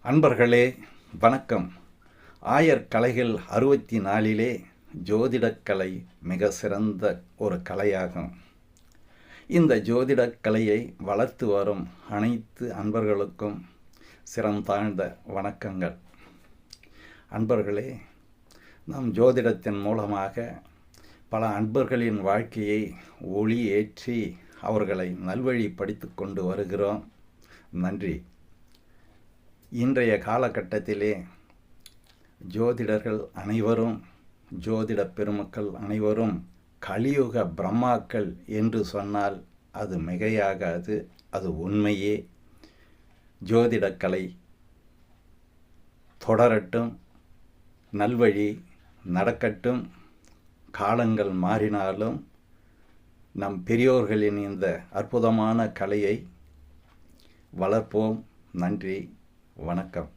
அன்பர்களே வணக்கம். ஆயர் கலைகள் 64 ஜோதிடக்கலை மிக சிறந்த ஒரு கலையாகும். இந்த ஜோதிடக்கலையை வளர்த்து வரும் அனைத்து அன்பர்களுக்கும் சிறந்தாழ்ந்த வணக்கங்கள். அன்பர்களே, நம் ஜோதிடத்தின் மூலமாக பல அன்பர்களின் வாழ்க்கையை ஒளி ஏற்றி அவர்களை நல்வழிப்படுத்தி கொண்டு வருகிறோம். நன்றி. இன்றைய காலகட்டத்திலே ஜோதிடர்கள் அனைவரும், ஜோதிட பெருமக்கள் அனைவரும் கலியுக பிரம்மாக்கள் என்று சொன்னால் அது மிகையாகாது. அது உண்மையே. ஜோதிடக்கலை தொடரட்டும், நல்வழி நடக்கட்டும். காலங்கள் மாறினாலும் நம் பெரியோர்களின் இந்த அற்புதமான கலையை வளர்ப்போம். நன்றி, வணக்கம்.